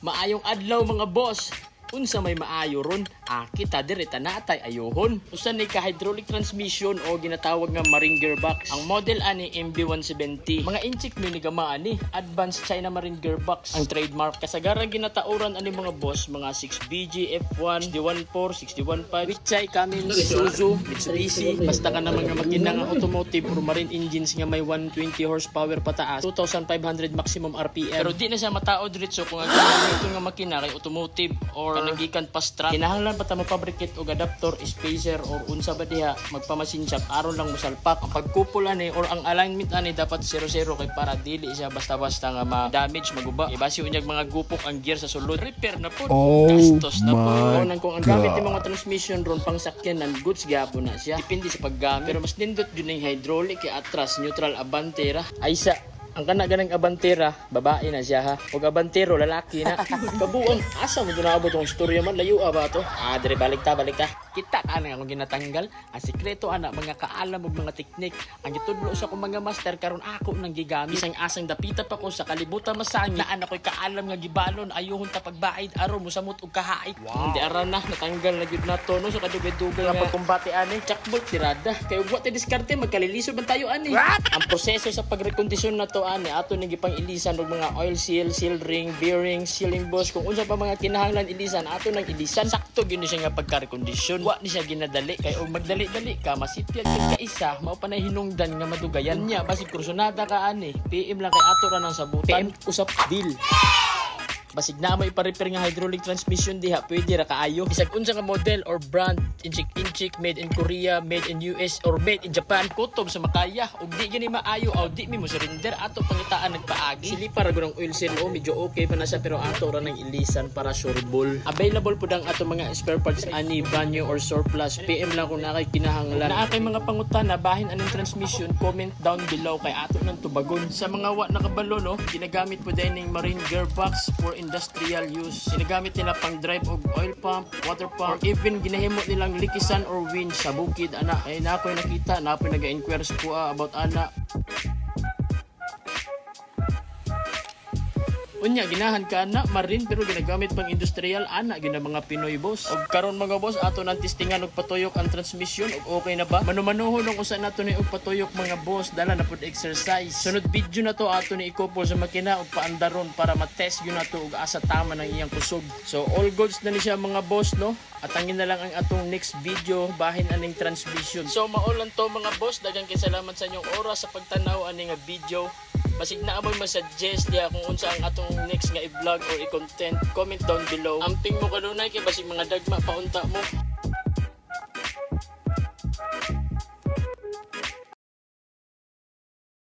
Maayong adlaw mga boss. Unsa may maayo ron, kita direta natay ayohon. Usa ni ka hydraulic transmission o ginatawag nga marine gearbox. Ang model ani MB170. Mga inchik ni gamaan ni Advanced China Marine Gearbox. Ang trademark kasagaran ginatauran ani mga boss, mga 6BG, F1, 61.4, 61.5, Wichay, Cummins, Isuzu, Mitsubishi. Basta ka na mga makina nga automotive or marine engines nga may 120 horsepower pataas, 2,500 maximum RPM. Pero di na siya matao diretso kung ang ito nga makina kay automotive or nagikan pa strap. Kinahanglan pa ta mo-fabricate og adapter, spacer or unsa ba diha magpamasin shop aron lang mosalpak. Ang pagkupol ani or ang alignment ani dapat 0-0 kay para dili siya basta-basta nga ma-damage maguba. Ibasi unyag mga gupok ang gear sa sulod. Repair na po. Gastos na po. Nang kung ang gamit ni mga transmission ron pang sakyanan goods gyapon na siya. Depende sa paggamit. Pero mas nindot gyud ning hydraulic kay atras neutral abantera. Ay sa ang kana ganang abantera, babae na siya ha. Huwag abantero, lalaki na. Kabuang, asa mo doon tong storya man, layo ba to? Dire balik ta. Kita ka na akong ginatanggal. Ang sikreto ana, mga kaalam og mga teknik. Ang gitudlo sa akong mga master, karon ako nang gigamit. Isang asang dapita pa ko sa kalibutan masangi. Naan ako'y kaalam nga gibalon, ayuhon ta pagbaid, aron mo samot og kahait. Hindi aran na, natanggal na gyud na to, no? So kadugay-dugay nga pagkumbate ani. Checkbolt, tirada. Kaya huwag tayo diskarte, magkalilisod man tayo ani. Ang proseso sa pagrekondisyon na to ani ato ni gipang ilisan og mga oil seal, seal ring, bearing, sealing boss kung unsa pa mga kinahanglan ilisan ato nang ilisan. Sakto gyud siya nga pagka-rekondisyon. Wa ni siya ginadali kay og magdali-dali ka masipyag ka isa mao pa na hinungdan nga madugayan niya basig kursunada ka ani. PM lang kay ato ra nang sabutan. PM usap deal. Basig na mo ipa-repair nga hydraulic transmission diha, pwede ra kaayo. Bisag unsa nga model or brand, inchik made in Korea, made in US or made in Japan, kutob sa makaya ug di gani maayo aw di mi mo surrender ato pangitaan nagpaagi. Silipar gyud ang oil seal medyo okay pa na siya pero ato ra nang ilisan para sureball. Available pud ang ato mga spare parts ani brand new or surplus. PM lang kung nakay kinahanglan. Naa kay mga pangutana bahin aning transmission, comment down below kay ato nang tubagon. Sa mga wa nakabalo no, ginagamit pud dining marine gearbox for industrial use. Ginagamit nila pang drive og oil pump, water pump, or even ginahimo nilang likisan or winch sa bukid ana. Ay nakoy nakita, napoy naga-inquire sa kuha about ana. Unya ginahan ka ana marine pero ginagamit pang industrial ana gina mga Pinoy boss. Og karon mga boss ato nang testingan og patuyok ang transmission og okay na ba? Manumanuhon og usa nato ni og patuyok mga boss dala na pud exercise. Sunod video na to ato ni ikupol sa makina og paandaron para ma-test gyud nato og asa tama ng iyang kusog. So all goods na ni siya mga boss no. Atangin na lang ang atong next video bahin aning transmission. So maulan to mga boss, daghang kay salamat sa inyong oras sa pagtanaw ani nga video. Basig na amoy ma-suggest diya kung unsa ang atong next nga i-vlog or i-content, comment down below. Amping mo kanunay kay basig mga dagma paunta mo.